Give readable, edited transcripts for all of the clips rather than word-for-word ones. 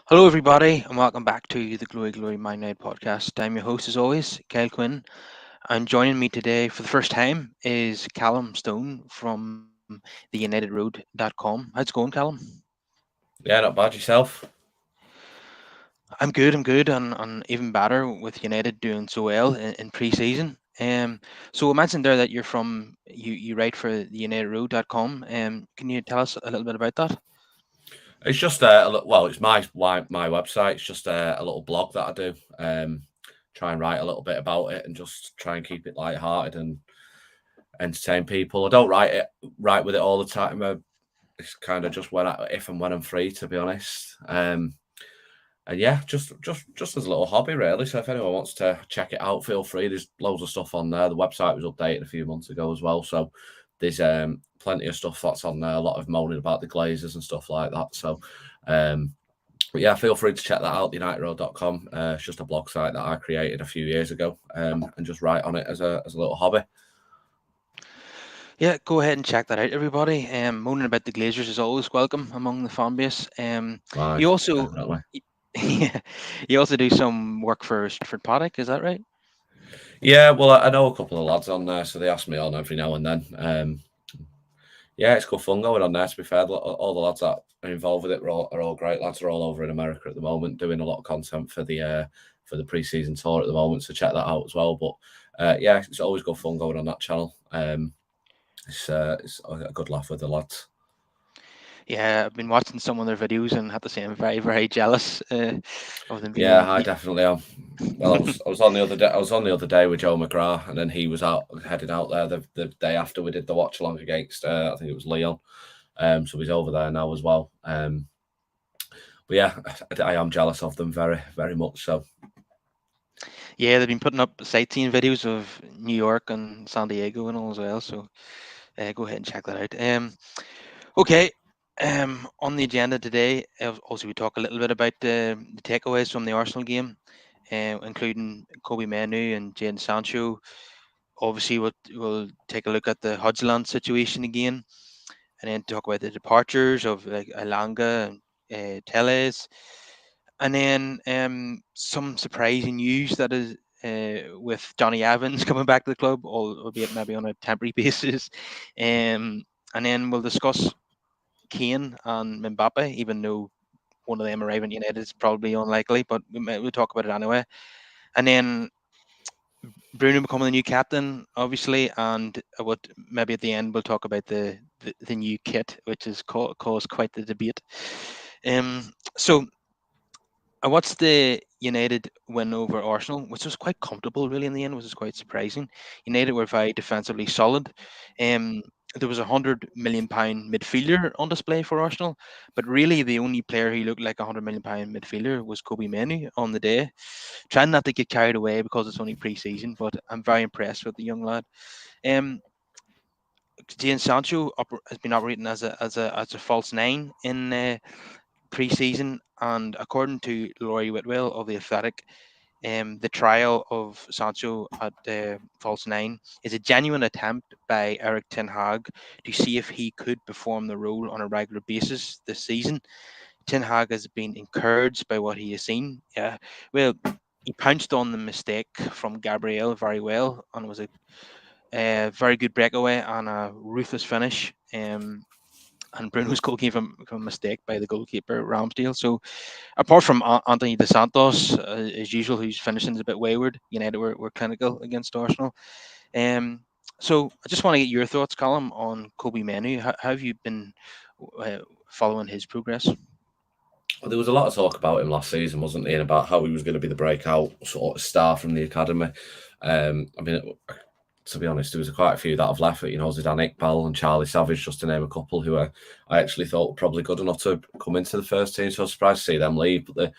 Hello, everybody, and welcome back to the Glory Glory Man United podcast. I'm your host, as always, Kyle Quinn, and joining me today for the first time is Callum Stone from the UnitedRoad.com. How's it going, Callum? Yeah, not bad yourself. I'm good, and even better with United doing so well in pre-season. So I mentioned there that you write for the UnitedRoad.com. Can you tell us a little bit about that? It's just it's my website. It's just a little blog that I do. Try and write a little bit about it and just try and keep it light-hearted and entertain people. I don't write with it all the time. It's kind of just if and when I'm free, to be honest. And yeah, just as a little hobby, really. So if anyone wants to check it out, feel free. There's loads of stuff on there. The website was updated a few months ago as well, so there's plenty of stuff that's on there. A lot of moaning about the Glazers and stuff like that. So, but yeah, feel free to check that out. UnitedRoad.com. It's just a blog site that I created a few years ago, and just write on it as a little hobby. Yeah, go ahead and check that out, everybody. Moaning about the Glazers is always welcome among the fan base. Right, You also, definitely. yeah, you also do some work for Stratford Paddock, is that right? Yeah, well, I know a couple of lads on there, so they ask me on every now and then. Yeah, it's good fun going on there. To be fair, all the lads that are involved with it are all great lads. Are all over in America at the moment, doing a lot of content for the pre-season tour at the moment. So check that out as well. But yeah, it's always good fun going on that channel. It's a good laugh with the lads. Yeah, I've been watching some of their videos and have to say I'm very, very jealous of them being Yeah, in. I definitely am. Well, I was on the other day. I was on the other day with Joe McGrath, and then he was heading out there the day after we did the watch along against I think it was Leon. So he's over there now as well. But yeah, I am jealous of them very, very much so. Yeah, they've been putting up sightseeing videos of New York and San Diego and all as well. So go ahead and check that out. Okay. On the agenda today, also we talk a little bit about the takeaways from the Arsenal game, including Kobe Manu and Jadon Sancho. Obviously, we'll take a look at the Hodgland situation again, and then talk about the departures of like Alanga and Teles, and then some surprising news that is with Jonny Evans coming back to the club, albeit maybe on a temporary basis. And then we'll discuss Kane and Mbappe, even though one of them arriving at United is probably unlikely, but we'll talk about it anyway. And then Bruno becoming the new captain, obviously, and what maybe at the end we'll talk about the new kit, which has caused quite the debate. So I watched the United win over Arsenal, which was quite comfortable, really, in the end, which was quite surprising. United were very defensively solid. Um, there was £100 million midfielder on display for Arsenal, but really the only player who looked like £100 million midfielder was Kobe Menu on the day. Trying not to get carried away because it's only pre-season, but I'm very impressed with the young lad. Um, Jadon Sancho has been operating as a false nine in pre-season, and according to Laurie Whitwell of the Athletic, the trial of Sancho at false nine is a genuine attempt by Eric Ten Hag to see if he could perform the role on a regular basis this season. Ten Hag has been encouraged by what he has seen. Yeah, well, he pounced on the mistake from Gabriel very well and was a very good breakaway and a ruthless finish. And Bruno's goal came from a mistake by the goalkeeper Ramsdale. So apart from Anthony Dos Santos, as usual, whose finishing is a bit wayward, United were clinical against Arsenal. Um, so I just want to get your thoughts, Colin, on Kobe Menu. How have you been uh, following his progress? Well, there was a lot of talk about him last season, wasn't there, and about how he was going to be the breakout sort of star from the academy. I mean, to be honest, there was quite a few that have left it. Zidane Iqbal and Charlie Savage, just to name a couple who I actually thought were probably good enough to come into the first team. So I was surprised to see them leave. But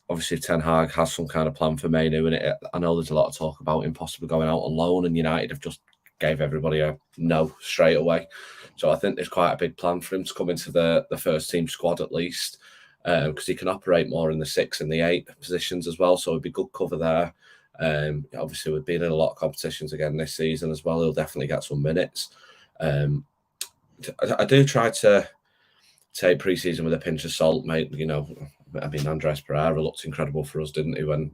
obviously Ten Hag has some kind of plan for Mainu, and I know there's a lot of talk about him possibly going out on loan, and United have just gave everybody a no straight away. So I think there's quite a big plan for him to come into the first team squad at least, because he can operate more in the 6 and the 8 positions as well. So it'd be good cover there. Obviously, we've been in a lot of competitions again this season as well. He'll definitely get some minutes. I do try to take pre-season with a pinch of salt, mate. I mean, Andres Pereira looked incredible for us, didn't he? When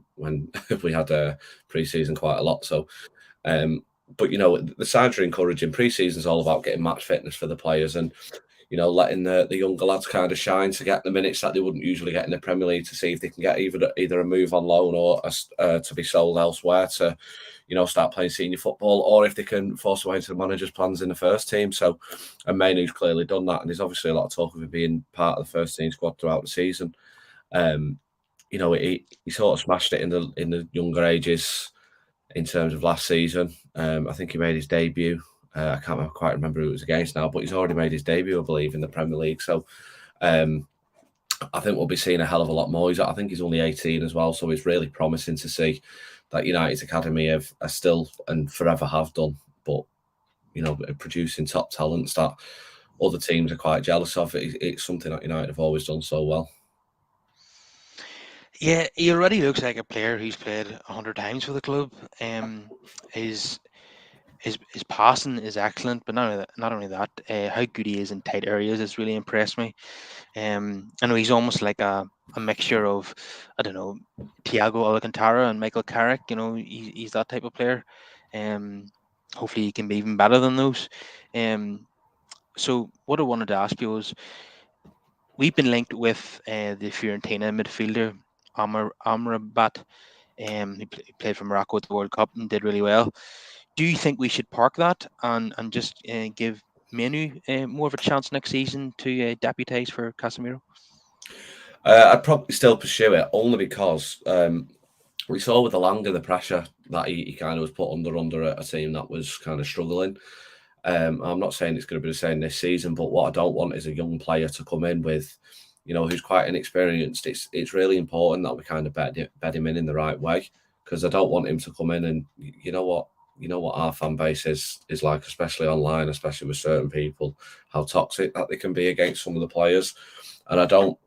we had a pre-season quite a lot. So, but the signs are encouraging. Pre-season is all about getting match fitness for the players and letting the younger lads kind of shine to get the minutes that they wouldn't usually get in the Premier League, to see if they can get either a move on loan or to be sold elsewhere to start playing senior football, or if they can force their way into the manager's plans in the first team. So, and Mainoo's clearly done that, and there's obviously a lot of talk of him being part of the first team squad throughout the season. He sort of smashed it in the younger ages in terms of last season. I think he made his debut. I can't quite remember who it was against now, but he's already made his debut, I believe, in the Premier League. So I think we'll be seeing a hell of a lot more. I think he's only 18 as well, so it's really promising to see that United's academy are still and forever have done, but producing top talents that other teams are quite jealous of. It's something that United have always done so well. Yeah, he already looks like a player who's played 100 times for the club. His passing is excellent, but not only that, how good he is in tight areas has really impressed me. I know he's almost like a mixture of, I don't know, Thiago Alcantara and Michael Carrick. He's that type of player. Hopefully he can be even better than those. So what I wanted to ask you was, we've been linked with the Fiorentina midfielder Amrabat. He played for Morocco at the World Cup and did really well. Do you think we should park that and just give Menu more of a chance next season to deputise for Casemiro? I'd probably still pursue it, only because we saw with Alanga the pressure that he kind of was put under a team that was kind of struggling. I'm not saying it's going to be the same this season, but what I don't want is a young player to come in with, who's quite inexperienced. It's really important that we kind of bed him in the right way, because I don't want him to come in and you know what our fan base is like, especially online, especially with certain people, how toxic that they can be against some of the players. And I don't,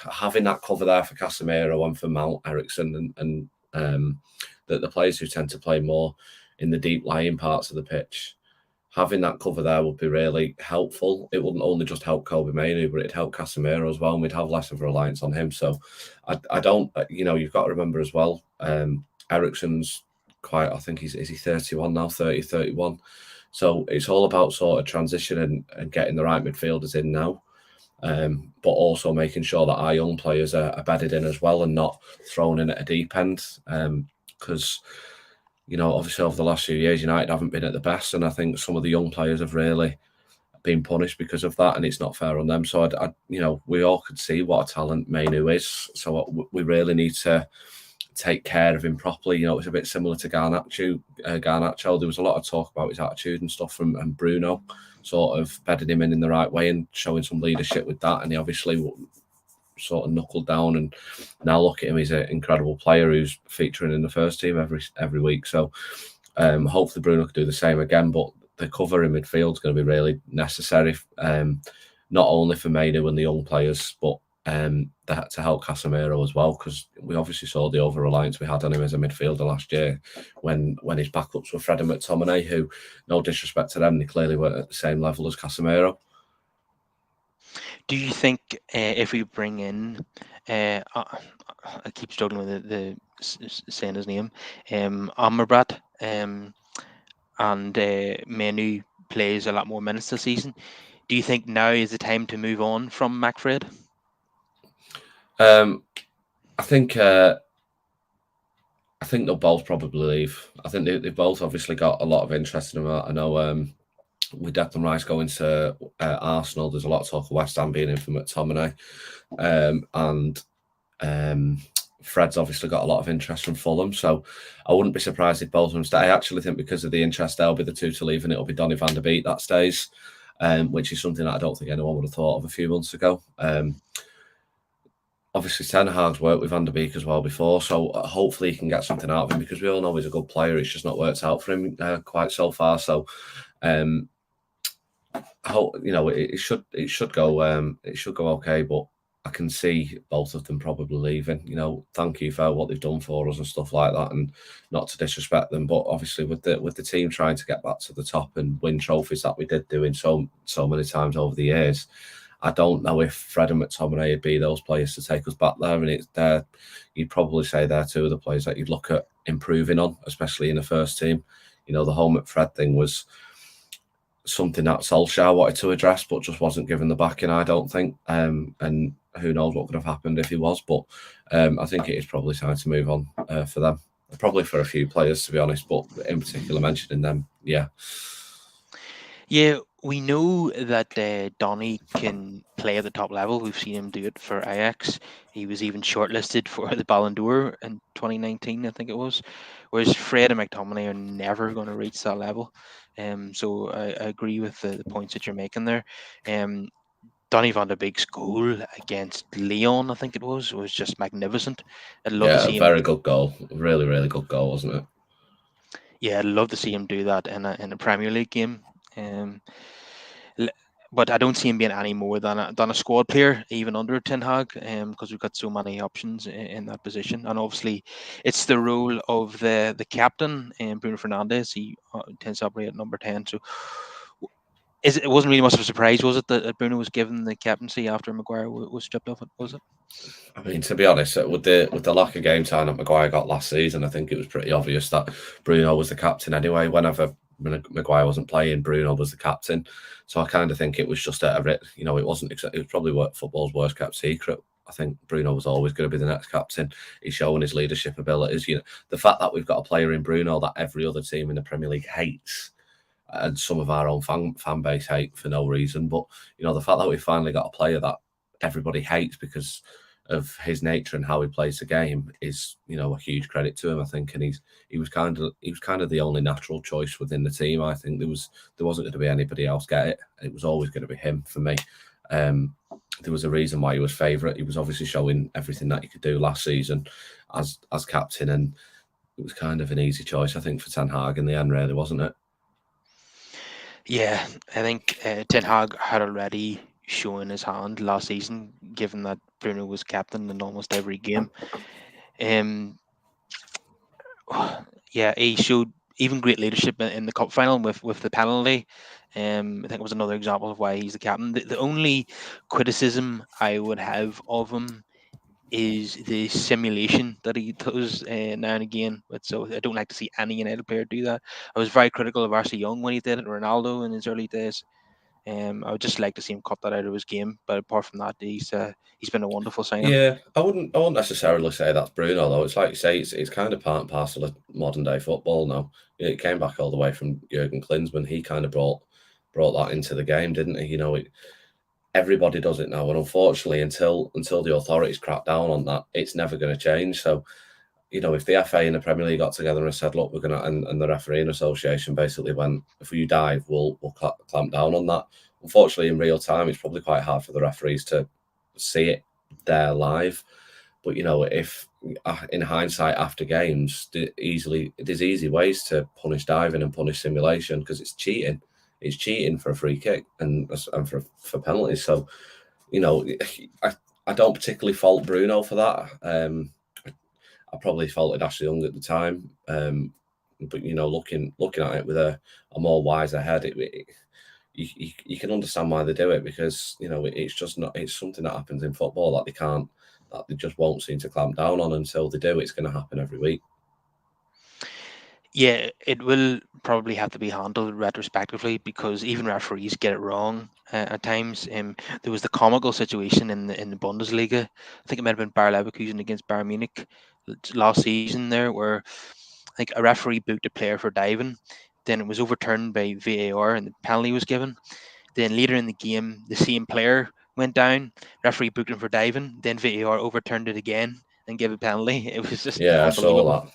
having that cover there for Casemiro and for Mount, Ericsson, and the players who tend to play more in the deep lying parts of the pitch, having that cover there would be really helpful. It wouldn't only just help Kobbie Mainoo, but it'd help Casemiro as well, and we'd have less of a reliance on him. So I don't, you've got to remember as well, Ericsson's quite, I think is he 31 now, 30, 31. So it's all about sort of transitioning and getting the right midfielders in now. But also making sure that our young players are bedded in as well and not thrown in at a deep end. Because, obviously over the last few years, United haven't been at the best, and I think some of the young players have really been punished because of that, and it's not fair on them. So, we all could see what a talent Mainoo is. So we really need to take care of him properly. It's a bit similar to Garnacho. There was a lot of talk about his attitude and stuff from Bruno, sort of bedding him in the right way and showing some leadership with that. And he obviously sort of knuckled down. And now look at him; he's an incredible player who's featuring in the first team every week. So hopefully Bruno can do the same again. But the cover in midfield is going to be really necessary, not only for Mainoo and the young players, but to help Casemiro as well, because we obviously saw the over-reliance we had on him as a midfielder last year when his backups were Fred and McTominay, who, no disrespect to them, they clearly weren't at the same level as Casemiro. Do you think if we bring in, I keep struggling with saying his name, Amrabat, and Mainoo plays a lot more minutes this season, do you think now is the time to move on from McFred? I think they'll both probably leave. I think they've both obviously got a lot of interest in them. I know with Declan Rice going to Arsenal, there's a lot of talk of West Ham being in for McTominay, and Fred's obviously got a lot of interest from Fulham. So I wouldn't be surprised if both of them stay. I actually think because of the interest, they'll be the two to leave, and it'll be Donny van der Beek that stays, which is something that I don't think anyone would have thought of a few months ago. Obviously, Ten Hag's worked with Van der Beek as well before, so hopefully he can get something out of him, because we all know he's a good player. It's just not worked out for him quite so far. So, it should go okay. But I can see both of them probably leaving. Thank you for what they've done for us and stuff like that, and not to disrespect them, but obviously with the team trying to get back to the top and win trophies that we did doing so many times over the years, I don't know if Fred and McTominay would be those players to take us back there. And it's there, you'd probably say they're two of the players that you'd look at improving on, especially in the first team. You know, the whole McFred thing was something that Solskjaer wanted to address, but just wasn't given the backing, I don't think. And who knows what could have happened if he was. But I think it is probably time to move on for them. Probably for a few players, to be honest, but in particular mentioning them, yeah. Yeah, we know that Donny can play at the top level. We've seen him do it for Ajax. He was even shortlisted for the Ballon d'Or in 2019, I think it was. Whereas Fred and McTominay are never going to reach that level. So I agree with the points that you're making there. Donny van de Beek's goal against Leon, I think it was just magnificent. I'd love to see him. Very good goal. Really, really good goal, wasn't it? Yeah, I'd love to see him do that in a Premier League game. But I don't see him being any more than a squad player, even under Ten Hag, because we've got so many options in that position. And obviously, it's the role of the captain, Bruno Fernandes. He tends to operate at number 10. So it wasn't really much of a surprise, was it, that Bruno was given the captaincy after Maguire was stripped off it, was it? I mean, to be honest, with the lack of game time that Maguire got last season, I think it was pretty obvious that Bruno was the captain anyway. Whenever Maguire wasn't playing, Bruno was the captain. So I kind of think it was just it was probably football's worst kept secret. I think Bruno was always going to be the next captain. He's showing his leadership abilities. You know, the fact that we've got a player in Bruno that every other team in the Premier League hates, and some of our own fan base hate for no reason. But you know, the fact that we finally got a player that everybody hates because of his nature and how he plays the game is, you know, a huge credit to him, I think. And he was kind of the only natural choice within the team. I think there wasn't going to be anybody else get it. It was always going to be him for me. There was a reason why he was favourite. He was obviously showing everything that he could do last season as captain, and it was kind of an easy choice, I think, for Ten Hag in the end, really, wasn't it? Yeah, I think Ten Hag had already shown his hand last season, given that Bruno was captain in almost every game. Yeah, he showed even great leadership in the cup final with the penalty. I think it was another example of why he's the captain. The only criticism I would have of him is the simulation that he does now and again. But so I don't like to see any United player do that. I was very critical of Ashley Young when he did it, Ronaldo in his early days. I would just like to see him cut that out of his game. But apart from that, he's been a wonderful signing. Yeah, I wouldn't necessarily say that's Bruno though. It's like you say, it's kind of part and parcel of modern day football now. It came back all the way from Jurgen Klinsmann. He kind of brought that into the game, didn't he? You know, everybody does it now, and unfortunately, until the authorities crack down on that, it's never going to change. So, you know, if the FA and the Premier League got together and said, "Look, we're gonna," and the refereeing association basically went, "If you dive, we'll clamp down on that." Unfortunately, in real time, it's probably quite hard for the referees to see it there live. But you know, if in hindsight after games, there's easy ways to punish diving and punish simulation because it's cheating. It's cheating for a free kick and for penalties. So, you know, I don't particularly fault Bruno for that. I probably faulted Ashley Young at the time. But you know, looking at it with a more wiser head, you can understand why they do it, because you know it's something that happens in football that they just won't seem to clamp down on. Until they do, it's going to happen every week. Yeah, it will probably have to be handled retrospectively because even referees get it wrong at times. There was the comical situation in the Bundesliga. I think it might have been Bayer Leverkusen against Bayern Munich last season there, where I think a referee booked a player for diving. Then it was overturned by VAR and the penalty was given. Then later in the game, the same player went down. Referee booked him for diving. Then VAR overturned it again and gave a penalty. It was just unbelievable.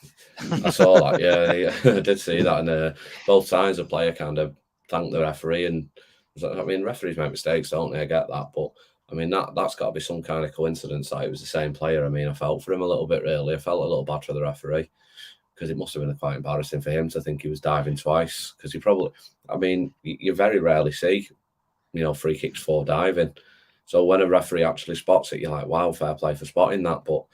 I saw that. Yeah, I did see that. And both times the player kind of thanked the referee. And I mean, referees make mistakes, don't they? I get that. But I mean, that's got to be some kind of coincidence that it was the same player. I mean, I felt for him a little bit, really. I felt a little bad for the referee because it must have been quite embarrassing for him to think he was diving twice. Because you very rarely see, you know, free kicks for diving. So when a referee actually spots it, you're like, wow, fair play for spotting that. But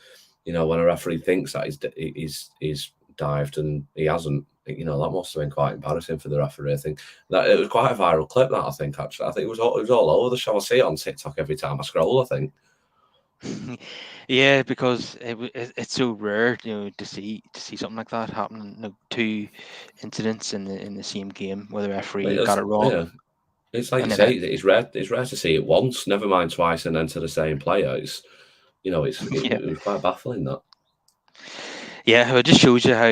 you know, when a referee thinks that he's dived and he hasn't, You know, that must have been quite embarrassing for the referee. I think that it was quite a viral clip. That I think actually, I think it was all over the show. I see it on TikTok every time I scroll. I think. Yeah, because it's so rare, to see something like that happen. Two incidents in the same game where the referee got it wrong, Yeah, it's like and you then say, it's rare. It's rare to see it once, never mind twice, and then to the same player. It's yeah, it was quite baffling that. yeah, it just shows you how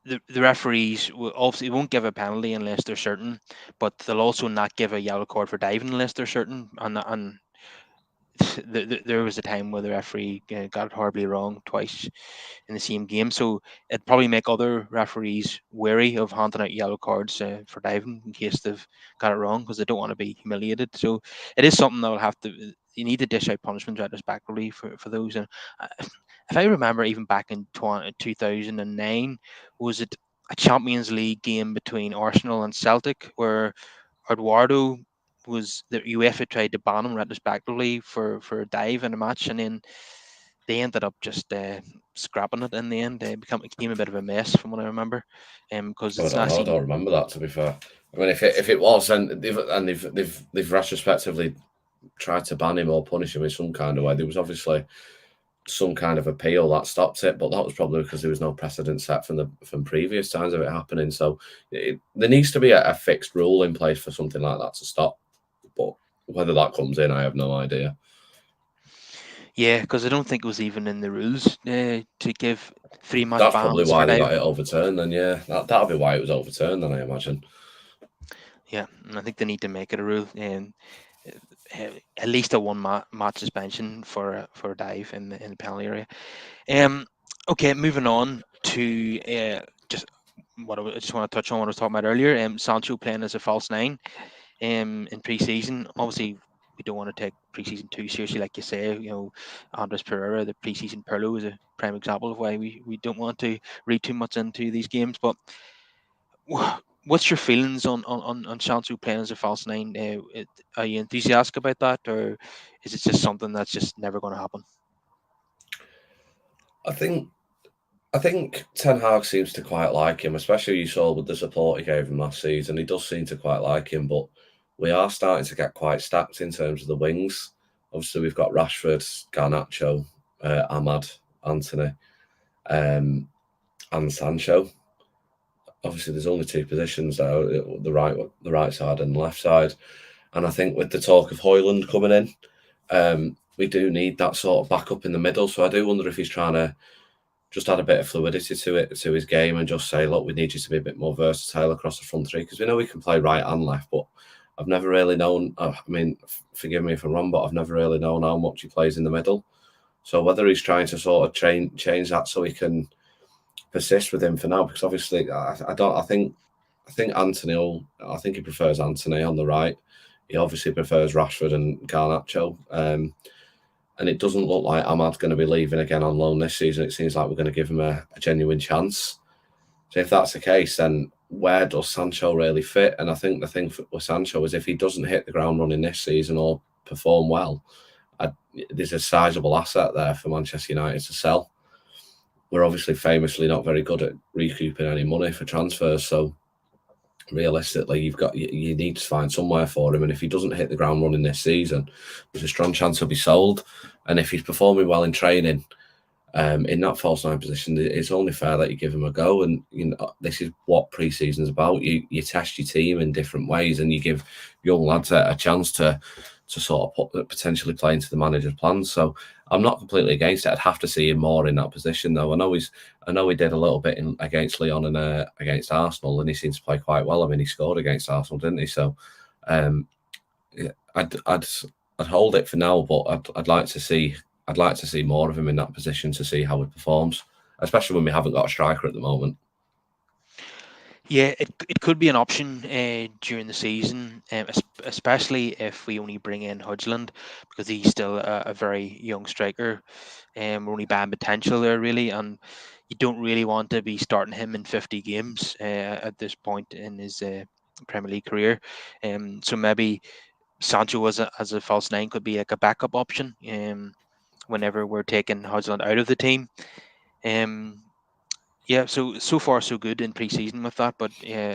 the referees will obviously won't give a penalty unless they're certain, but they'll also not give a yellow card for diving unless they're certain, and there was a time where the referee got it horribly wrong twice in the same game. So it'd probably make other referees wary of handing out yellow cards for diving in case they've got it wrong, because they don't want to be humiliated. So it is something that will have to. You need to dish out punishment retrospectively for those. And if I remember, even back in 2009, was it a Champions League game between Arsenal and Celtic where Eduardo was the UEFA tried to ban him retrospectively for a dive in a match, and then they ended up just scrapping it in the end. It became a bit of a mess from what I remember, because I it's don't not know. I seen. don't remember that, to be fair. I mean, if it was, and they've retrospectively tried to ban him or punish him in some kind of way. There was obviously some kind of appeal that stopped it, but that was probably because there was no precedent set from previous times of it happening. So there needs to be a fixed rule in place for something like that to stop. But whether that comes in, I have no idea. Yeah, because I don't think it was even in the rules to give 3 match That's probably bans for why they diving. got it overturned. Then yeah, that'll be why it was overturned. Then I imagine. Yeah, and I think they need to make it a rule, and at least a match suspension for a dive in the penalty area. Okay, moving on to just I just want to touch on what I was talking about earlier. Sancho playing as a false nine in pre-season. Obviously, we don't want to take pre-season too seriously, like you say. Andres Pereira, the pre-season Perlo, is a prime example of why we don't want to read too much into these games. But what's your feelings on Sancho playing as a false nine? Are you enthusiastic about that, or is it just something that's just never going to happen? I think Ten Hag seems to quite like him, especially you saw with the support he gave him last season. He does seem to quite like him, but we are starting to get quite stacked in terms of the wings. Obviously, we've got Rashford, Garnacho, Ahmad, Anthony, and Sancho. Obviously, there's only two positions though, the right side and the left side. And I think with the talk of Højlund coming in, we do need that sort of backup in the middle. So I do wonder if he's trying to just add a bit of fluidity to his game and just say, look, we need you to be a bit more versatile across the front three, because we know we can play right and left, but I've never really known. I mean, forgive me if I'm wrong, but I've never really known how much he plays in the middle. So whether he's trying to sort of change that so he can persist with him for now, because obviously I think Anthony I think he prefers Anthony on the right. He obviously prefers Rashford and Garnacho. And it doesn't look like Ahmad's going to be leaving again on loan this season. It seems like we're going to give him a genuine chance. So if that's the case, then where does Sancho really fit? And I think the thing with Sancho is if he doesn't hit the ground running this season or perform well, there's a sizable asset there for Manchester United to sell. We're obviously famously not very good at recouping any money for transfers, so realistically, you need to find somewhere for him. And if he doesn't hit the ground running this season, there's a strong chance he'll be sold. And if he's performing well in training, in that false nine position, it's only fair that you give him a go. And this is what pre-season is about. You test your team in different ways, and you give young lads a chance to sort of potentially play into the manager's plans. So I'm not completely against it. I'd have to see him more in that position, though. I know he did a little bit against Lyon and against Arsenal, and he seems to play quite well. I mean, he scored against Arsenal, didn't he? So I'd hold it for now, but I'd like to see more of him in that position to see how he performs, especially when we haven't got a striker at the moment. Yeah, it could be an option during the season, especially if we only bring in Højlund, because he's still a very young striker. We're only buying potential there, really, and you don't really want to be starting him in 50 games at this point in his Premier League career. So maybe Sancho as a false nine could be like a backup option whenever we're taking Højlund out of the team. Um, Yeah, so far so good in pre-season with that, but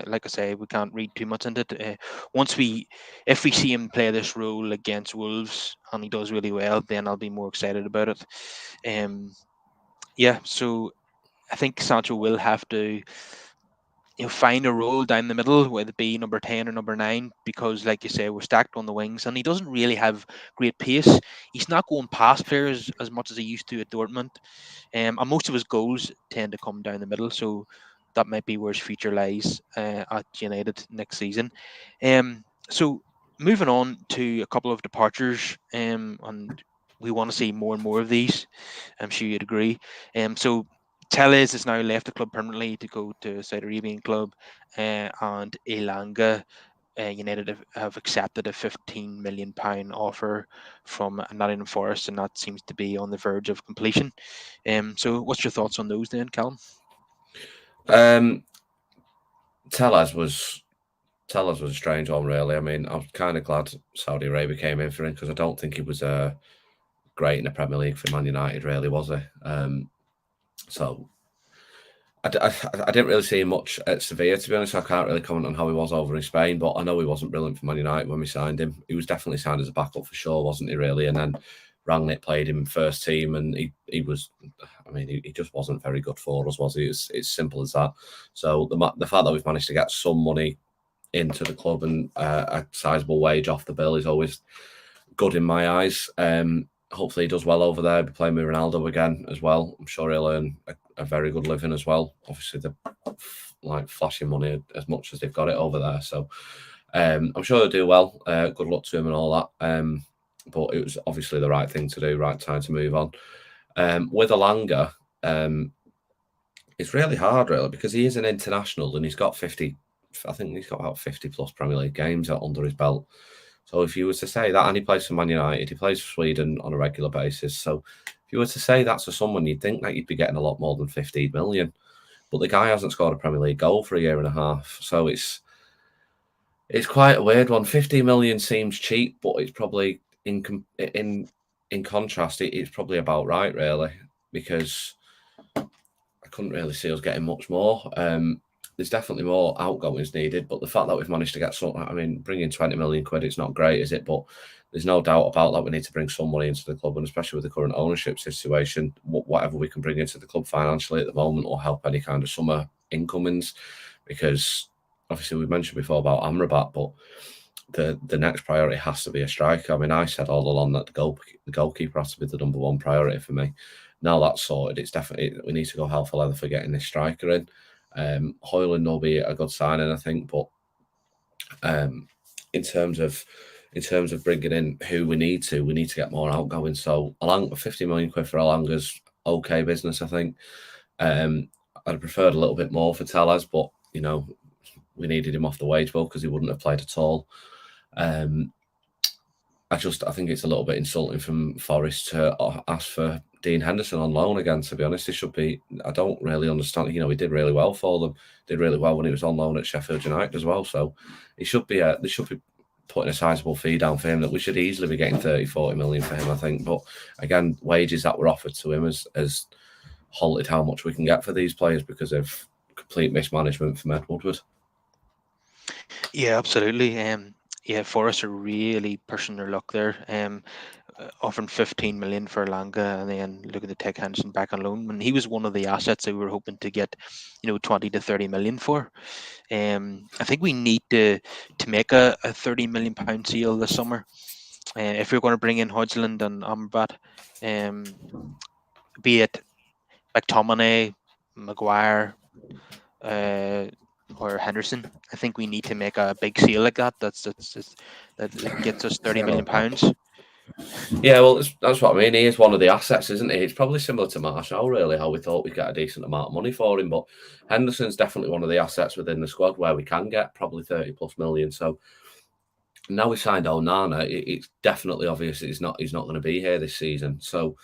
like I say, we can't read too much into it. If we see him play this role against Wolves and he does really well, then I'll be more excited about it. Yeah, so I think Sancho will have to find a role down the middle, whether it be number 10 or number 9, because like you say, we're stacked on the wings and he doesn't really have great pace. He's not going past players as much as he used to at Dortmund. And most of his goals tend to come down the middle, so that might be where his future lies at United next season. So moving on to a couple of departures, and we want to see more and more of these. I'm sure you'd agree. So Tellez has now left the club permanently to go to a Saudi Arabian club, and Elanga. United have accepted a £15 million offer from Nottingham Forest, and that seems to be on the verge of completion. So, what's your thoughts on those then, Callum? Tellez was a strange one, really. I mean, I'm kind of glad Saudi Arabia came in for him because I don't think he was great in the Premier League for Man United, really, was he? So I didn't really see him much at Sevilla, to be honest. I can't really comment on how he was over in Spain, but I know he wasn't brilliant for Man United when we signed him. He was definitely signed as a backup for sure, wasn't he, really? And then Rangnick played him first team, and he was, I mean, he just wasn't very good for us, was he? It's simple as that. So the fact that we've managed to get some money into the club and a sizable wage off the bill is always good in my eyes. Hopefully he does well over there. Be playing with Ronaldo again as well. I'm sure he'll earn a very good living as well. Obviously, they're flashing money as much as they've got it over there. So I'm sure he'll do well. Good luck to him and all that. But it was obviously the right thing to do, right time to move on. With Elanga, it's really hard, really, because he is an international and he's got 50. I think he's got about 50 plus Premier League games under his belt. So if you were to say that, and he plays for Man United, he plays for Sweden on a regular basis. So if you were to say that's for someone, you'd think that you'd be getting a lot more than 15 million. But the guy hasn't scored a Premier League goal for a year and a half. So it's quite a weird one. 50 million seems cheap, but it's probably in contrast, it's probably about right, really, because I couldn't really see us getting much more. There's definitely more outgoings needed, but the fact that we've managed to get some, I mean, bringing 20 million quid, it's not great, is it? But there's no doubt about that. We need to bring some money into the club, and especially with the current ownership situation, whatever we can bring into the club financially at the moment will help any kind of summer incomings. Because obviously we mentioned before about Amrabat, but the next priority has to be a striker. I mean, I said all along that the goalkeeper has to be the number one priority for me. Now that's sorted, it's definitely we need to go hell for leather for getting this striker in. Højlund will be a good signing, I think, but in terms of bringing in who we need to get more outgoing. So 50 million quid for Elanga's okay business, I think. I'd have preferred a little bit more for Tellez, but we needed him off the wage bill because he wouldn't have played at all. I think it's a little bit insulting from Forest to ask for Dean Henderson on loan again, to be honest. It should be, I don't really understand. He did really well for them. Did really well when he was on loan at Sheffield United as well. So they should be putting a sizable fee down for him that we should easily be getting 30-40 million for him, I think. But again, wages that were offered to him has halted how much we can get for these players because of complete mismanagement from Ed Woodward. Yeah, absolutely. Forest are really pushing their luck there. Offering 15 million for Elanga and then looking to take Henderson back on loan when he was one of the assets that we were hoping to get 20 to 30 million for. I think we need to make a 30 million pound deal this summer if we're going to bring in Højlund and Amrabat, be it McTominay, Maguire, or Henderson. I think we need to make a big sale like that. That gets us 30 million pounds. Yeah, well, that's what I mean. He is one of the assets, isn't he? It's probably similar to Martial, really, how we thought we'd get a decent amount of money for him. But Henderson's definitely one of the assets within the squad where we can get probably 30 plus million. So now we signed Onana, it's definitely obvious he's not going to be here this season. So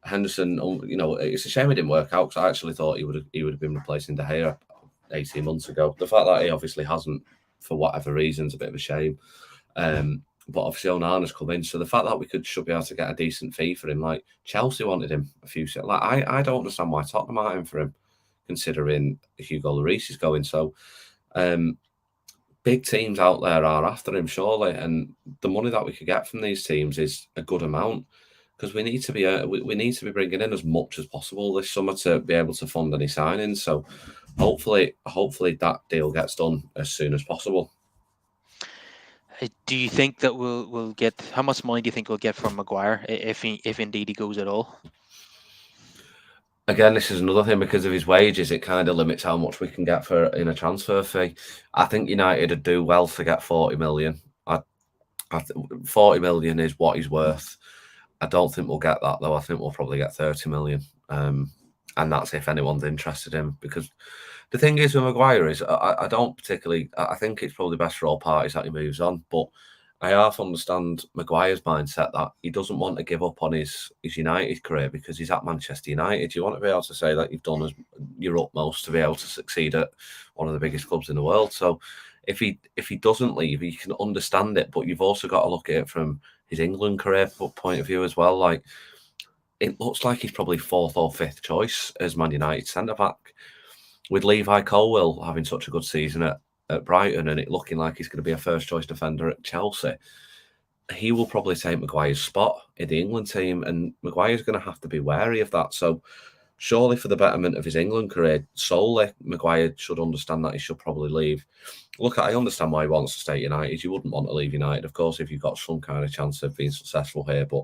Henderson, it's a shame it didn't work out because I actually thought he would have been replacing De Gea 18 months ago. The fact that he obviously hasn't, for whatever reason, is a bit of a shame. But obviously Onana's come in, so the fact that we should be able to get a decent fee for him, like Chelsea wanted him a few. Like I don't understand why Tottenham aren't in for him considering Hugo Lloris is going. So big teams out there are after him, surely, and the money that we could get from these teams is a good amount, because we need to be we need to be bringing in as much as possible this summer to be able to fund any signings. So hopefully that deal gets done as soon as possible. Do you think that we'll get, how much money do you think we'll get from Maguire if indeed he goes at all? Again, this is another thing, because of his wages, it kind of limits how much we can get for in a transfer fee. I think United would do well to get 40 million. 40 million is what he's worth. I don't think we'll get that, though. I think we'll probably get 30 million. And that's if anyone's interested in him. Because the thing is with Maguire is I don't particularly... I think it's probably best for all parties that he moves on. But I half understand Maguire's mindset that he doesn't want to give up on his United career because he's at Manchester United. You want to be able to say that you've done your utmost to be able to succeed at one of the biggest clubs in the world. So if he doesn't leave, you can understand it, but you've also got to look at it from his England career point of view as well. Like, it looks like he's probably fourth or fifth choice as Man United centre-back. With Levi Colwill having such a good season at Brighton and it looking like he's going to be a first-choice defender at Chelsea, he will probably take Maguire's spot in the England team, and Maguire's going to have to be wary of that. So surely for the betterment of his England career solely, Maguire should understand that he should probably leave. Look, I understand why he wants to stay at United. You wouldn't want to leave United, of course, if you've got some kind of chance of being successful here, but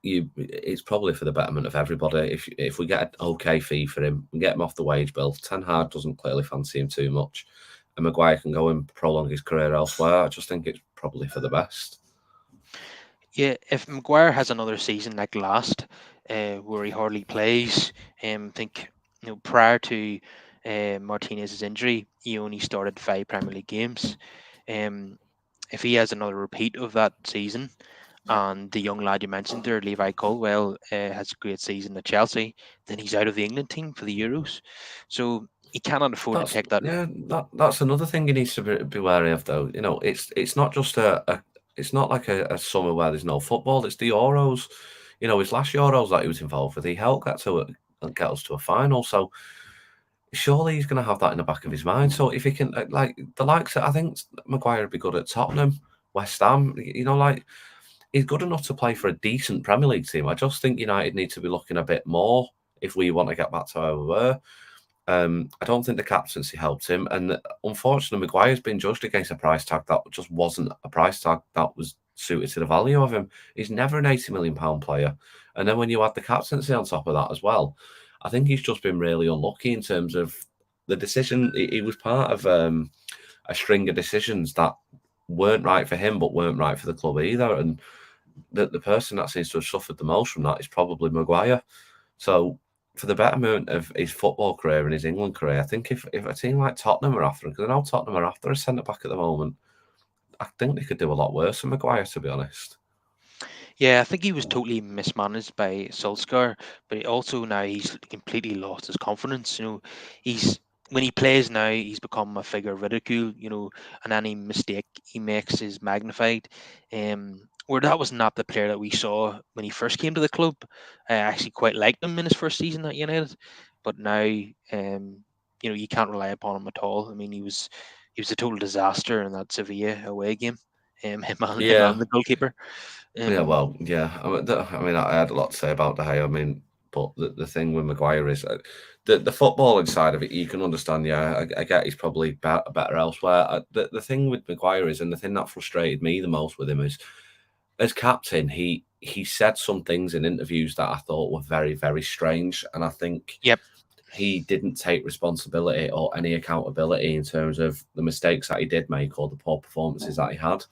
it's probably for the betterment of everybody. If we get an okay fee for him, we get him off the wage bill. Ten Hag doesn't clearly fancy him too much, and Maguire can go and prolong his career elsewhere. I just think it's probably for the best. Yeah, if Maguire has another season like last, where he hardly plays, think prior to Martinez's injury, he only started 5 Premier League games. If he has another repeat of that season, and the young lad you mentioned there, Levi Colwill, has a great season at Chelsea, then he's out of the England team for the Euros. So he cannot afford to take that. Yeah, that's another thing he needs to be wary of, though. It's not just it's not like a summer where there's no football. It's the Euros. His last Euros that he was involved with, he helped get us to a final. So surely he's going to have that in the back of his mind. So if he can, like the likes, I think Maguire would be good at Tottenham, West Ham. He's good enough to play for a decent Premier League team. I just think United need to be looking a bit more if we want to get back to where we were. I don't think the captaincy helped him, and unfortunately, Maguire's been judged against a price tag that just wasn't a price tag that was suited to the value of him. He's never an £80 million player, and then when you add the captaincy on top of that as well, I think he's just been really unlucky in terms of the decision. He was part of a string of decisions that weren't right for him, but weren't right for the club either. And the person that seems to have suffered the most from that is probably Maguire. So for the betterment of his football career and his England career, I think if a team like Tottenham are after him, because I know Tottenham are after a centre-back at the moment, I think they could do a lot worse than Maguire, to be honest. Yeah, I think he was totally mismanaged by Solskjaer, but also now he's completely lost his confidence. When he plays now, he's become a figure of ridicule. And any mistake he makes is magnified. Where that was not the player that we saw when he first came to the club. I actually quite liked him in his first season at United, but now, you can't rely upon him at all. I mean, he was a total disaster in that Sevilla away game. Him and the goalkeeper. I mean, I had a lot to say about De Gea. I mean, but the thing with Maguire is the footballing side of it, you can understand. Yeah, I get he's probably better elsewhere. The thing with Maguire is, and the thing that frustrated me the most with him is, as captain, he said some things in interviews that I thought were very, very strange, and I think he didn't take responsibility or any accountability in terms of the mistakes that he did make or the poor performances that he had.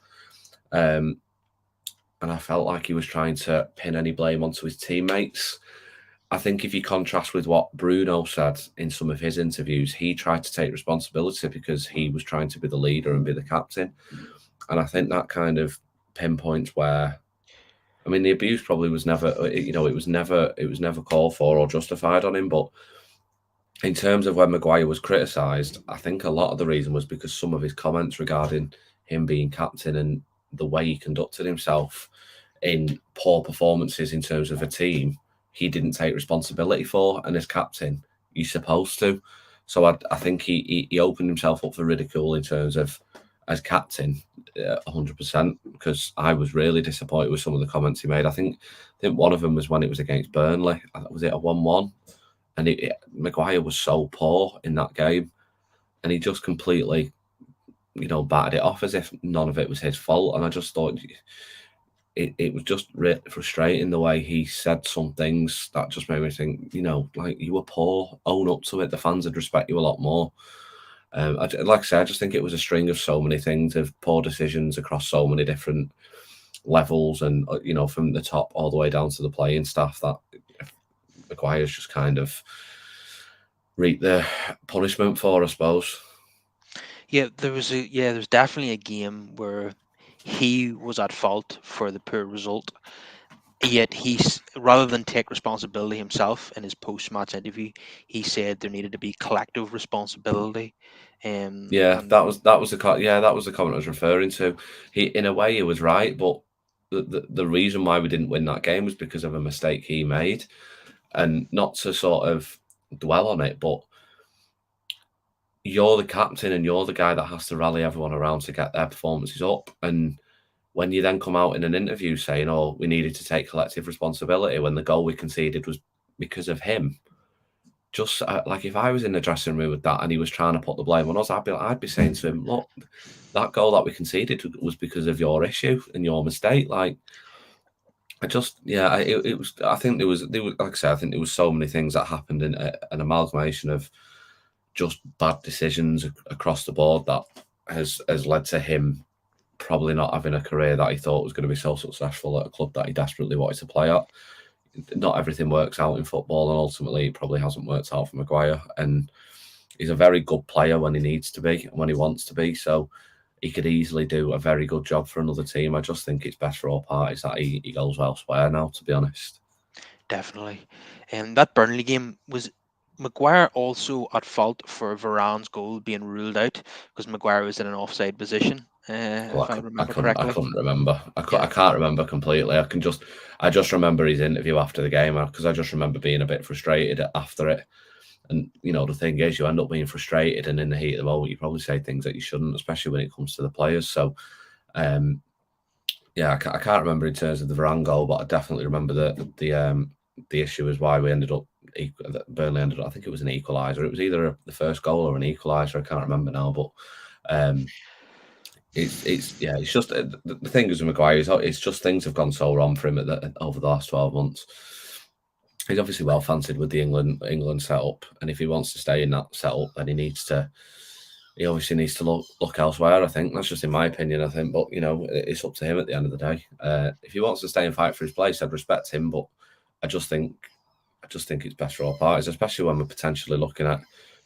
And I felt like he was trying to pin any blame onto his teammates. I think if you contrast with what Bruno said in some of his interviews, he tried to take responsibility because he was trying to be the leader and be the captain. And I think that kind of pinpoints where, I mean, the abuse probably was never, it was never called for or justified on him. But in terms of when Maguire was criticised, I think a lot of the reason was because some of his comments regarding him being captain and the way he conducted himself in poor performances in terms of a team, he didn't take responsibility for. And as captain, he's supposed to. So I think he opened himself up for ridicule in terms of as captain, 100%. Because I was really disappointed with some of the comments he made. I think one of them was when it was against Burnley. Was it a 1-1? And Maguire was so poor in that game, and he just completely, batted it off as if none of it was his fault. And I just thought it was just frustrating the way he said some things that just made me think, like, you were poor, own up to it. The fans would respect you a lot more. Like I said, I just think it was a string of so many things, of poor decisions across so many different levels, and from the top all the way down to the playing staff, that Maguire's just kind of reaped the punishment for, I suppose. Yeah, there's definitely a game where he was at fault for the poor result. Yet he's, rather than take responsibility himself in his post-match interview, he said there needed to be collective responsibility. That was the comment I was referring to. He, in a way, he was right, but the reason why we didn't win that game was because of a mistake he made, and not to sort of dwell on it, but you're the captain and you're the guy that has to rally everyone around to get their performances up. And when you then come out in an interview saying, "Oh, we needed to take collective responsibility when the goal we conceded was because of him," just like, if I was in the dressing room with that and he was trying to put the blame on us, I'd be saying to him, "Look, that goal that we conceded was because of your issue and your mistake." Like, it was. I think there was like I said, I think there was so many things that happened in an amalgamation of just bad decisions across the board that has led to him probably not having a career that he thought was going to be so successful at a club that he desperately wanted to play at. Not everything works out in football, and ultimately it probably hasn't worked out for Maguire. And he's a very good player when he needs to be and when he wants to be, so he could easily do a very good job for another team. I just think it's best for all parties that he goes elsewhere now, to be honest. Definitely. And that Burnley game, was Maguire also at fault for Varane's goal being ruled out because Maguire was in an offside position, if I remember correctly? I couldn't remember. I Yeah. can't remember completely. I just remember his interview after the game, because I just remember being a bit frustrated after it. And the thing is, you end up being frustrated, and in the heat of the moment, you probably say things that you shouldn't, especially when it comes to the players. So, I can't remember in terms of the Varane goal, but I definitely remember the issue is why we ended up. Burnley ended up, I think it was an equaliser. It was either the first goal or an equaliser. I can't remember now, but it's just the thing is with Maguire, it's just things have gone so wrong for him over the last 12 months. He's obviously well fancied with the England setup, and if he wants to stay in that setup, then he obviously needs to look elsewhere. I think that's just in my opinion. I think, but it's up to him at the end of the day. If he wants to stay and fight for his place, I'd respect him, but I just think it's best for all parties, especially when we're potentially looking at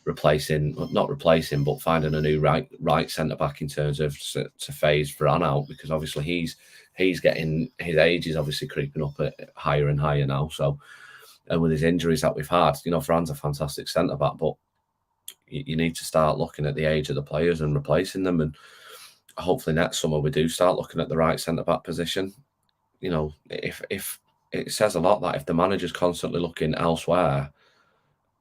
not replacing, but finding a new right centre back in terms of to phase Varane out, because obviously he's getting, his age is obviously creeping up higher and higher now. So, and with his injuries that we've had, Varane's a fantastic centre back, but you need to start looking at the age of the players and replacing them. And hopefully next summer we do start looking at the right centre back position. If it says a lot that if the manager's constantly looking elsewhere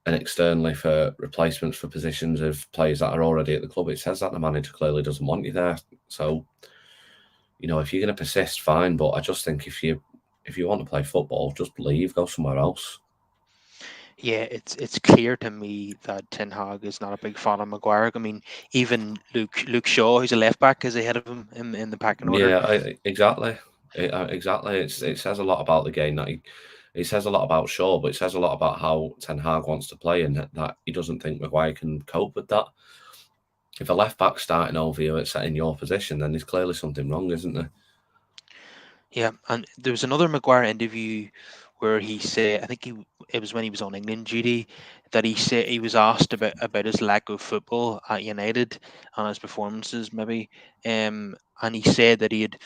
and externally for replacements for positions of players that are already at the club, it says that the manager clearly doesn't want you there. So, if you're going to persist, fine. But I just think if you want to play football, just leave, go somewhere else. Yeah, it's clear to me that Ten Hag is not a big fan of Maguire. I mean, even Luke Shaw, who's a left back, is ahead of him in the pecking order. Yeah, exactly. Exactly. It says a lot about the game that it says a lot about Shaw, but it says a lot about how Ten Hag wants to play, and that he doesn't think Maguire can cope with that. If a left back's starting over you at setting your position, then there's clearly something wrong, isn't there? Yeah, and there was another Maguire interview where he said, I think it was when he was on England duty, that he said he was asked about his lack of football at United and his performances maybe, and he said that he had,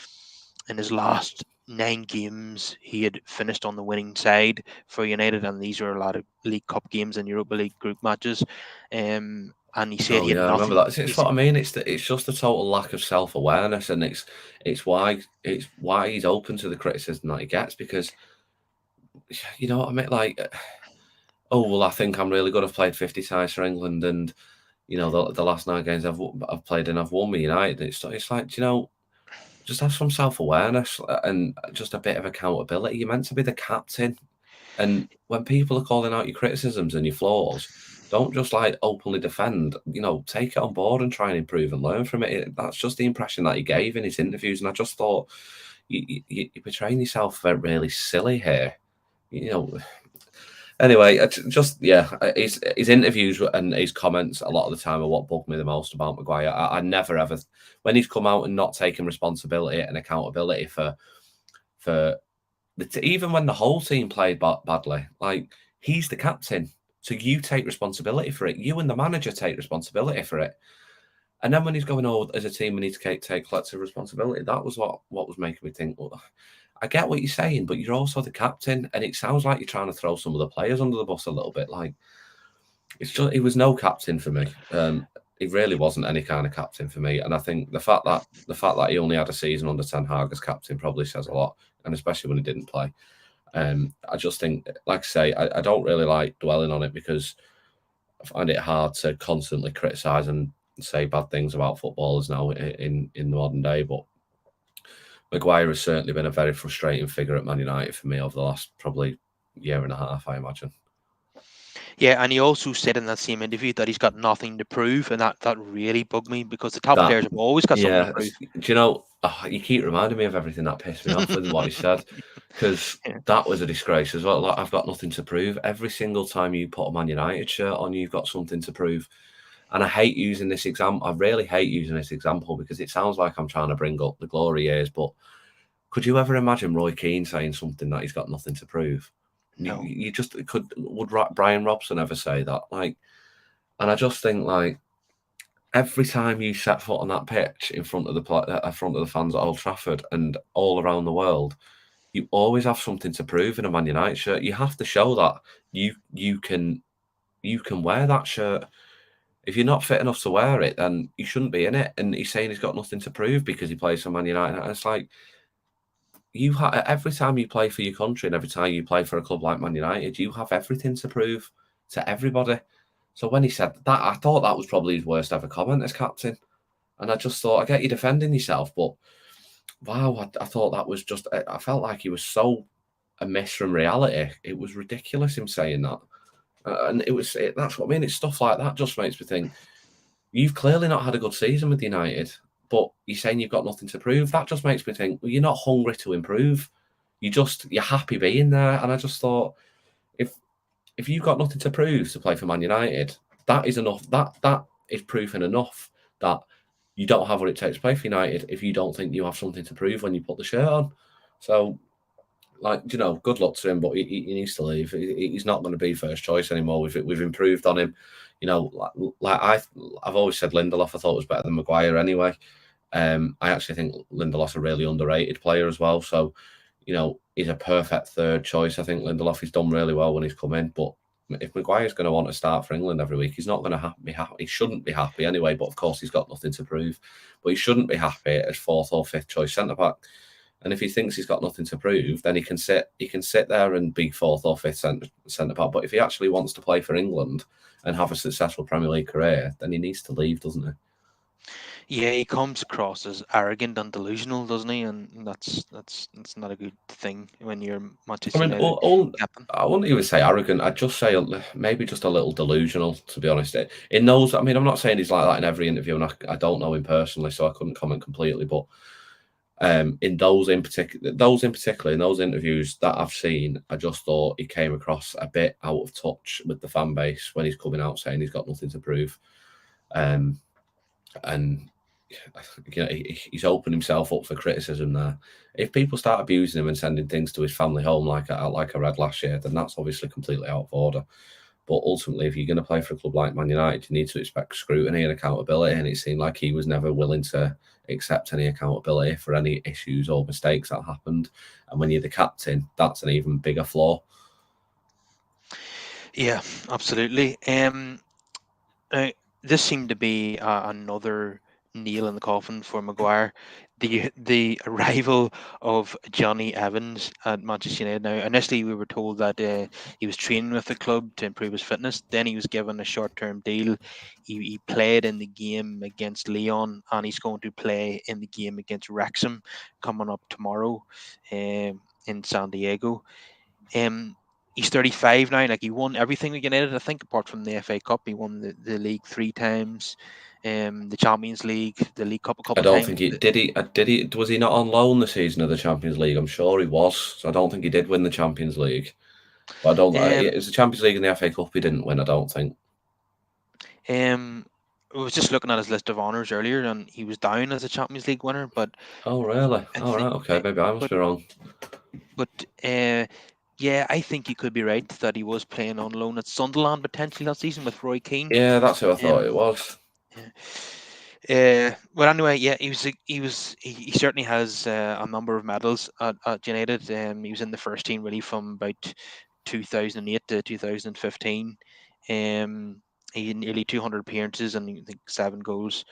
in his last 9 games, he had finished on the winning side for United, and these were a lot of League Cup games and Europa League group matches. And he said he had I nothing. remember that. It's what I mean. It's just a total lack of self-awareness, and it's why he's open to the criticism that he gets, because what I mean. Like, oh well, I think I'm really good. I've played 50 times for England, and the last 9 games I've played in, I've won with United. It's like, just have some self-awareness and just a bit of accountability. You're meant to be the captain, and when people are calling out your criticisms and your flaws, don't just like openly defend. Take it on board and try and improve and learn from it. That's just the impression that he gave in his interviews, and I just thought you're betraying yourself really silly here. Anyway, his interviews and his comments a lot of the time are what bugged me the most about Maguire. I never ever, when he's come out and not taken responsibility and accountability for even when the whole team played badly, like, he's the captain, so you take responsibility for it. You and the manager take responsibility for it. And then when he's going, oh, as a team, we need to take collective responsibility. That was what was making me think, well, I get what you're saying, but you're also the captain, and it sounds like you're trying to throw some of the players under the bus a little bit. Like, he was no captain for me. He really wasn't any kind of captain for me. And I think the fact that he only had a season under Ten Hag as captain probably says a lot, and especially when he didn't play. I just think, like I say, I don't really like dwelling on it because I find it hard to constantly criticise and say bad things about footballers now in the modern day. But Maguire has certainly been a very frustrating figure at Man United for me over the last probably year and a half, I imagine. Yeah, and he also said in that same interview that he's got nothing to prove, and that really bugged me because the top players have always got something to prove. Do you know, you keep reminding me of everything that pissed me off with what he said, because that was a disgrace as well. Like, I've got nothing to prove. Every single time you put a Man United shirt on, you've got something to prove. And I hate using this example. I really hate using this example because it sounds like I'm trying to bring up the glory years. But could you ever imagine Roy Keane saying something that he's got nothing to prove? No. You just could. Would Brian Robson ever say that? Like, and I just think, like, every time you set foot on that pitch in front of the fans at Old Trafford and all around the world, you always have something to prove in a Man United shirt. You have to show that you can wear that shirt. If you're not fit enough to wear it, then you shouldn't be in it. And he's saying he's got nothing to prove because he plays for Man United. And it's like, every time you play for your country and every time you play for a club like Man United, you have everything to prove to everybody. So when he said that, I thought that was probably his worst ever comment as captain. And I just thought, I get you defending yourself, but wow, I thought that was just, I felt like he was so amiss from reality. It was ridiculous him saying that. And that's what I mean. It's stuff like that just makes me think, you've clearly not had a good season with United, but you're saying you've got nothing to prove. That just makes me think, well, you're not hungry to improve. You're happy being there. And I just thought, if you've got nothing to prove to play for Man United, that is enough. That is proof enough that you don't have what it takes to play for United if you don't think you have something to prove when you put the shirt on. So, like, good luck to him, but he needs to leave. He's not going to be first choice anymore. We've improved on him. I've always said Lindelof I thought was better than Maguire anyway. I actually think Lindelof's a really underrated player as well. So, he's a perfect third choice. I think Lindelof has done really well when he's come in, but if Maguire's going to want to start for England every week, he's not going to be happy. He shouldn't be happy anyway, but of course he's got nothing to prove. But he shouldn't be happy as fourth or fifth choice centre-back. And if he thinks he's got nothing to prove, then he can sit there and be fourth or fifth centre-back. But if he actually wants to play for England and have a successful Premier League career, then he needs to leave, doesn't he? Yeah, he comes across as arrogant and delusional, doesn't he? And that's not a good thing when you're Manchester United captain. I wouldn't even say arrogant. I'd just say maybe just a little delusional, to be honest. In those, I mean, I'm not saying he's like that in every interview, and I don't know him personally, so I couldn't comment completely. But in those particular, in those interviews that I've seen, I just thought he came across a bit out of touch with the fan base when he's coming out saying he's got nothing to prove. And he's opened himself up for criticism there. If people start abusing him and sending things to his family home like I read last year, then that's obviously completely out of order. But ultimately, if you're going to play for a club like Man United, you need to expect scrutiny and accountability. And it seemed like he was never willing to accept any accountability for any issues or mistakes that happened. And when you're the captain, that's an even bigger flaw. Yeah, absolutely. This seemed to be another nail in the coffin for Maguire. the arrival of Jonny Evans at Manchester United. Now, initially we were told that he was training with the club to improve his fitness. Then he was given a short-term deal. He played in the game against Leon, and he's going to play in the game against Wrexham coming up tomorrow, in San Diego. He's 35 now. Like, he won everything with United, I think, apart from the FA Cup. He won the league 3 times, the Champions League, the League Cup a I couple of don't times. think he did. He was he not on loan the season of the Champions League? I'm sure he was. So I don't think he did win the Champions League. But I don't. It was the Champions League and the FA Cup he didn't win. I don't think. I was just looking at his list of honours earlier, and he was down as a Champions League winner. But Oh really? I All think, right. Okay. Maybe I must but be wrong. but yeah, I think you could be right that he was playing on loan at Sunderland potentially that season with Roy Keane. Yeah, that's who I thought Um, it was. well, anyway, yeah, he certainly has a number of medals at United. He was in the first team really from about 2008 to 2015. He had nearly 200 appearances and I think 7 goals.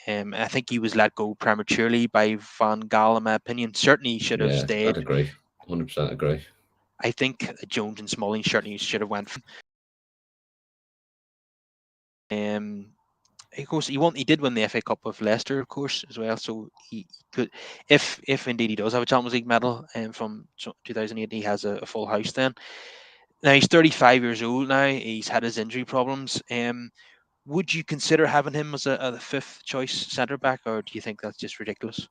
I think he was let go prematurely by Van Gaal, in my opinion. Certainly, he should have Yeah, I'd stayed. agree. 100% agree. I think Jones and Smalling certainly should have went. Of course, he did win the FA Cup with Leicester, of course, as well. So he could, if indeed he does have a Champions League medal, from 2008, he has a full house. Then now he's 35 years old. Now he's had his injury problems. Would you consider having him as a fifth choice centre back, or do you think that's just ridiculous?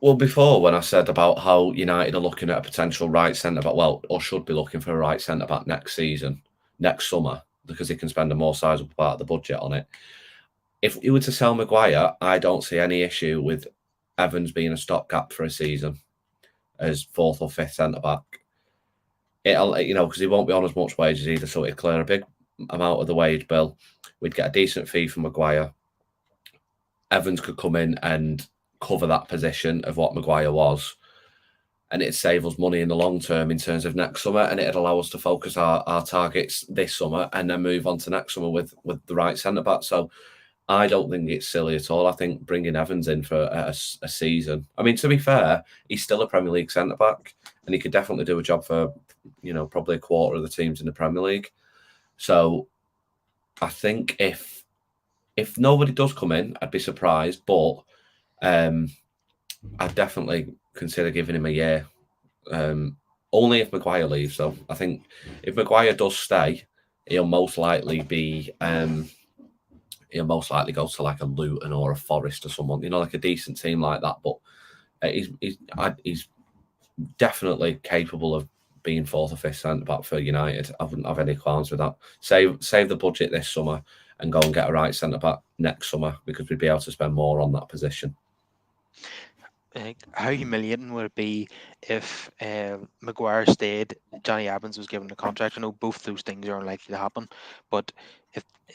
Well, before when I said about how United are looking at a potential right centre back, well, or should be looking for a right centre back next summer, because they can spend a more sizable part of the budget on it. If you were to sell Maguire, I don't see any issue with Evans being a stopgap for a season as fourth or fifth centre back. It'll, because he won't be on as much wages either, so it'd clear a big amount of the wage bill. We'd get a decent fee for Maguire. Evans could come in and cover that position of what Maguire was, and it'd save us money in the long term in terms of next summer, and it'd allow us to focus our targets this summer and then move on to next summer with the right centre back. So I don't think it's silly at all. I think bringing Evans in for a season, I mean, to be fair, he's still a Premier League centre back, and he could definitely do a job for probably a quarter of the teams in the Premier League. So I think if nobody does come in, I'd be surprised, but I'd definitely consider giving him a year. Only if Maguire leaves, though. I think if Maguire does stay, he'll most likely be. He'll most likely go to like a Luton or a Forest or someone, like a decent team like that. But he's definitely capable of being fourth or fifth centre back for United. I wouldn't have any qualms with that. Save the budget this summer and go and get a right centre back next summer, because we'd be able to spend more on that position. How humiliating would it be if Maguire stayed, Jonny Evans was given a contract? I know both those things are unlikely to happen, but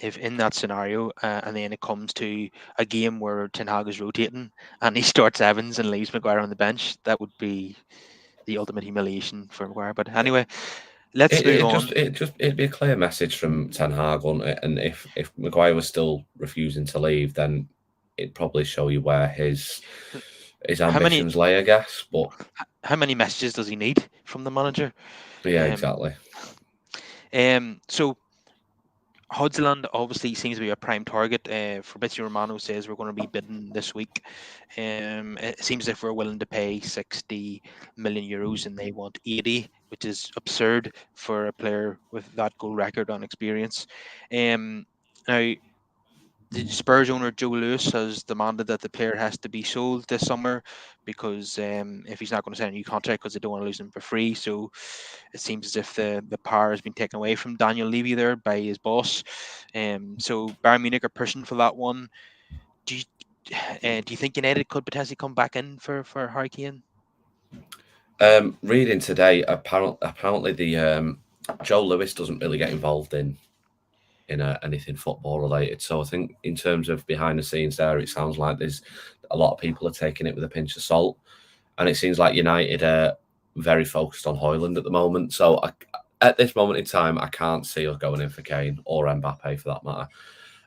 if in that scenario, and then it comes to a game where Ten Hag is rotating and he starts Evans and leaves Maguire on the bench, that would be the ultimate humiliation for Maguire. But anyway, let's move on. It'd be a clear message from Ten Hag, wouldn't it? And if Maguire was still refusing to leave, then it'd probably show you where his ambitions lay, I guess. But how many messages does he need from the manager? Yeah, exactly. So Højlund obviously seems to be a prime target. Fabrizio Romano says we're going to be bidding this week. It seems as if we're willing to pay 60 million euros and they want 80, which is absurd for a player with that goal record on experience. Now, the Spurs owner Joe Lewis has demanded that the player has to be sold this summer, because if he's not going to sign a new contract, because they don't want to lose him for free. So it seems as if the power has been taken away from Daniel Levy there by his boss. So Bayern Munich are pushing for that one. Do you think United could potentially come back in for Harry Kane? Reading today, apparently the Joe Lewis doesn't really get involved in anything football related. So I think in terms of behind the scenes there, it sounds like there's a lot of people are taking it with a pinch of salt, and it seems like United are very focused on Højlund at the moment. So at this moment in time, I can't see us going in for Kane or Mbappe for that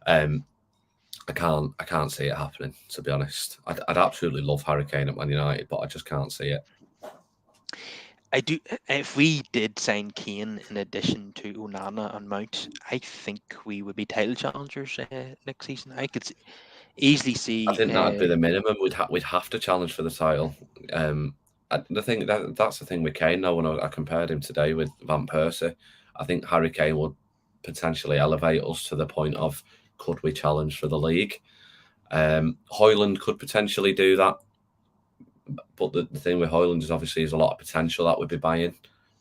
matter. I can't see it happening, to be honest. I'd absolutely love Harry Kane at Man United, but I just can't see it. I do. If we did sign Kane in addition to Onana and Mount, I think we would be title challengers next season. I could easily I see. think that'd be the minimum. We'd have to challenge for the title. The thing that's the thing with Kane. Though, when I compared him today with Van Persie, I think Harry Kane would potentially elevate us to the point of could we challenge for the league? Højlund could potentially do that, but the thing with Højlund is obviously there's a lot of potential that would be buying,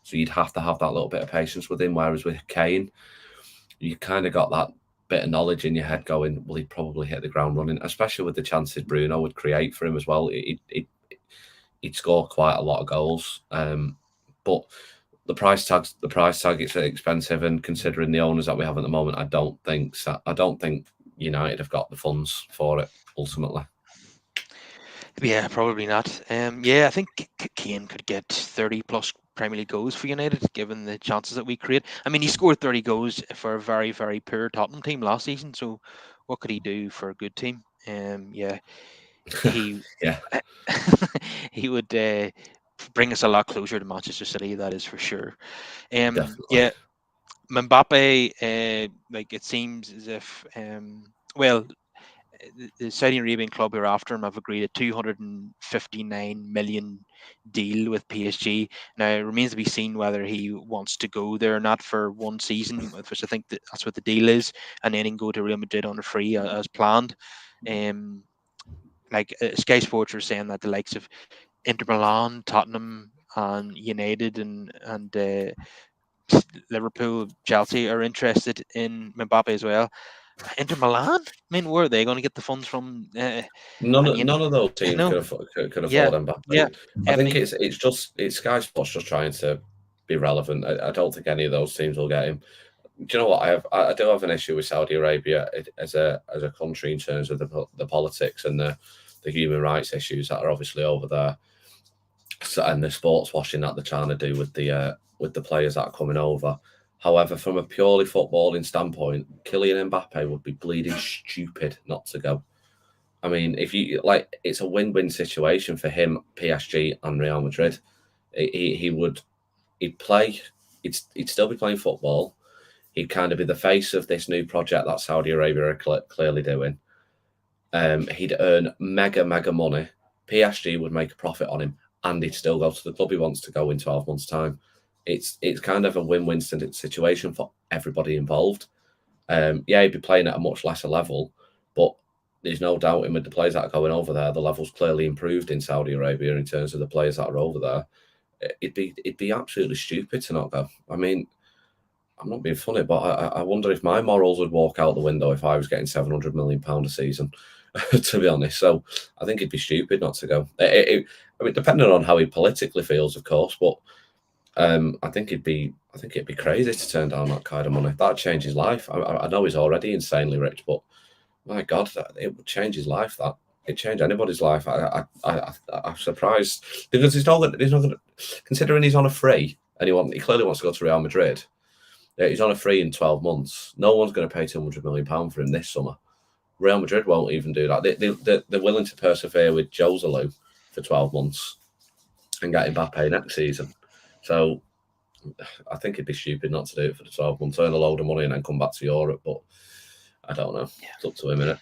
so you'd have to have that little bit of patience with him. Whereas with Kane, you kind of got that bit of knowledge in your head going, well, he'd probably hit the ground running, especially with the chances Bruno would create for him as well. He'd score quite a lot of goals. But the price tag is expensive, and considering the owners that we have at the moment, I don't think United have got the funds for it ultimately. Yeah, probably not. Yeah, I think Kane could get 30 plus Premier League goals for United, given the chances that we create. I mean, he scored 30 goals for a very, very poor Tottenham team last season. So, what could he do for a good team? Yeah, he Yeah, he would bring us a lot closer to Manchester City. That is for sure. definitely. Yeah, Mbappe. Like it seems as if well, the Saudi Arabian club who are after him have agreed a 259 million deal with PSG. Now it remains to be seen whether he wants to go there or not for one season, which I think that's what the deal is, and then he can go to Real Madrid on a free as planned. Like Sky Sports are saying that the likes of Inter Milan, Tottenham, and United and Liverpool, Chelsea are interested in Mbappe as well. Inter Milan? I mean, where are they going to get the funds from? None And none of those teams no, could afford yeah, yeah. Mbappe. I I think mean, it's Sky Sports just trying to be relevant. I don't think any of those teams will get him. Do you know what I do have an issue with Saudi Arabia as a country in terms of the politics and the human rights issues that are obviously over there, and the sports washing that they're trying to do with the players that are coming over. However, from a purely footballing standpoint, Kylian Mbappe would be bleeding stupid not to go. I mean, if you like, it's a win-win situation for him, PSG and Real Madrid. He'd play, he'd still be playing football. He'd kind of be the face of this new project that Saudi Arabia are clearly doing. He'd earn mega money. PSG would make a profit on him, and he'd still go to the club he wants to go in 12 months' time. It's kind of a win-win situation for everybody involved. Yeah, he'd be playing at a much lesser level, but there's no doubt with the players that are going over there, the level's clearly improved in Saudi Arabia in terms of the players that are over there. It'd be absolutely stupid to not go. I mean, I'm not being funny, but I wonder if my morals would walk out the window if I was getting £700 million a season, to be honest. So I think it'd be stupid not to go. I mean, depending on how he politically feels, of course, but I think it'd be crazy to turn down that kind of money. That'd change his life. I know he's already insanely rich, but my God, it would change his life. That it'd change anybody's life. I'm surprised because he's not going to, considering he's on a free and he clearly wants to go to Real Madrid. Yeah, he's on a free in 12 months. No one's going to pay £200 million for him this summer. Real Madrid won't even do that. They're willing to persevere with Joselu for 12 months and get Mbappe next season. So I think it'd be stupid not to do it for the 12 months, earn a load of money and then come back to Europe. But I don't know. It's up to him, innit?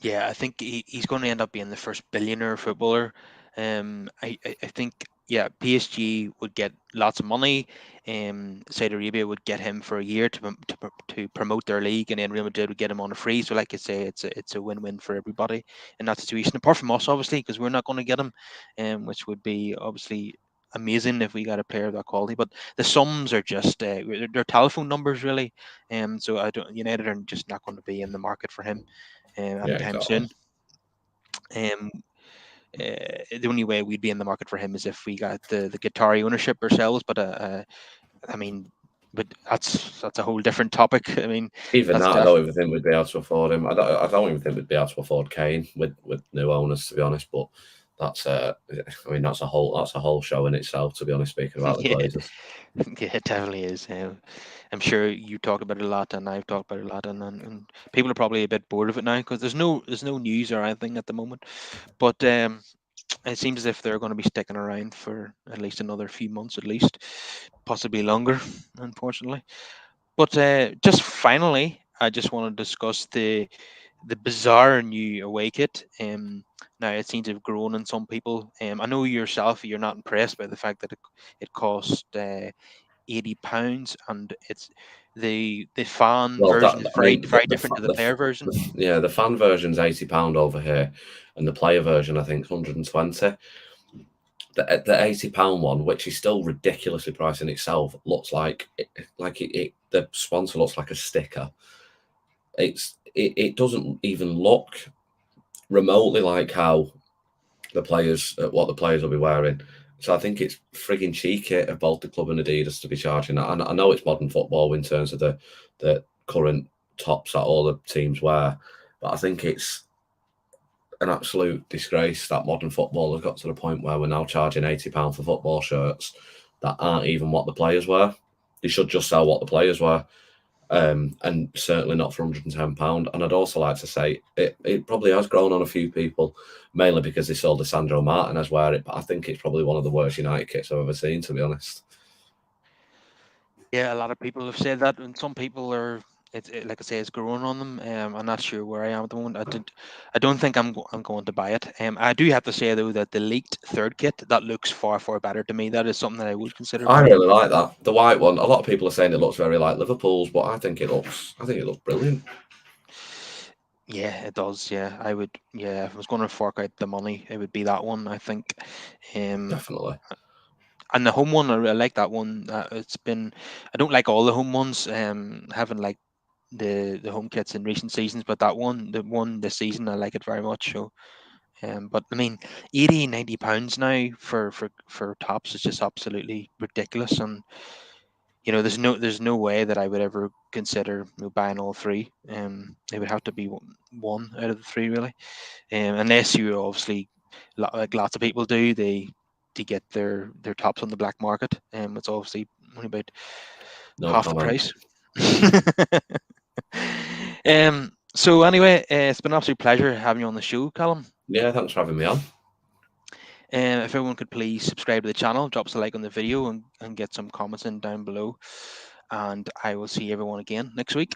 yeah, I think he's going to end up being the first billionaire footballer. I think, yeah, PSG would get lots of money. Saudi Arabia would get him for a year to promote their league, and then Real Madrid would get him on a free. So, like I say, it's a win-win for everybody in that situation. Apart from us, obviously, because we're not going to get him, which would be obviously amazing if we got a player of that quality. But the sums are just they're telephone numbers, really. So United are just not going to be in the market for him anytime soon. The only way we'd be in the market for him is if we got the Qatari ownership ourselves. But I mean, but that's a whole different topic. I mean, even that, I don't even think we'd be able to afford him. I don't even think we'd be able to afford Kane with new owners, to be honest. But that's I mean that's a whole show in itself, to be honest. Speaking about the Yeah, Glazers, yeah, it definitely is. I'm sure you talk about it a lot, and I've talked about it a lot, and people are probably a bit bored of it now because there's no news or anything at the moment. But it seems as if they're going to be sticking around for at least another few months, at least, possibly longer, unfortunately. But just finally, I just want to discuss the bizarre new away kit. Now it seems to have grown on some people. I know yourself, you're not impressed by the fact that it cost £80, and it's the fan well, version is I very mean very different to the player version. yeah, the fan version's £80 over here, and the player version I think is 120. The £80 one, which is still ridiculously priced in itself, looks like the sponsor looks like a sticker. It doesn't even look remotely like how what the players will be wearing. So I think it's frigging cheeky of both the club and Adidas to be charging that. And I know it's modern football in terms of the current tops that all the teams wear, but I think it's an absolute disgrace that modern football has got to the point where we're now charging £80 for football shirts that aren't even what the players wear. They should just sell what the players wear. And certainly not for £110. And I'd also like to say it probably has grown on a few people, mainly because they saw Sandro Martinez wear it. But I think it's probably one of the worst United kits I've ever seen, to be honest. Yeah, a lot of people have said that, and some people are. Like I say, it's growing on them. I'm not sure where I am at the moment. I don't think I'm going to buy it. I do have to say though that the leaked third kit that looks far better to me. That is something that I would consider I buying. really like that. The white one. A lot of people are saying it looks very like Liverpool's, but I think it looks brilliant. Yeah, it does. Yeah, I would. Yeah, if I was going to fork out the money, it would be that one. I think. Um, Definitely. and the home one, I really like that one. It's been. I don't like all the home ones. Haven't liked the home kits in recent seasons, but that one, the one this season, I like it very much. So, but I mean, 80, £90 now for tops is just absolutely ridiculous. And there's no way that I would ever consider buying all three. It would have to be one out of the three, really. Unless you obviously, like lots of people do, they get their tops on the black market. It's obviously only about No half the comment. price. So anyway, it's been an absolute pleasure having you on the show, Callum. Yeah, thanks for having me on. If everyone could please subscribe to the channel, drop us a like on the video, and get some comments in down below. And I will see everyone again next week.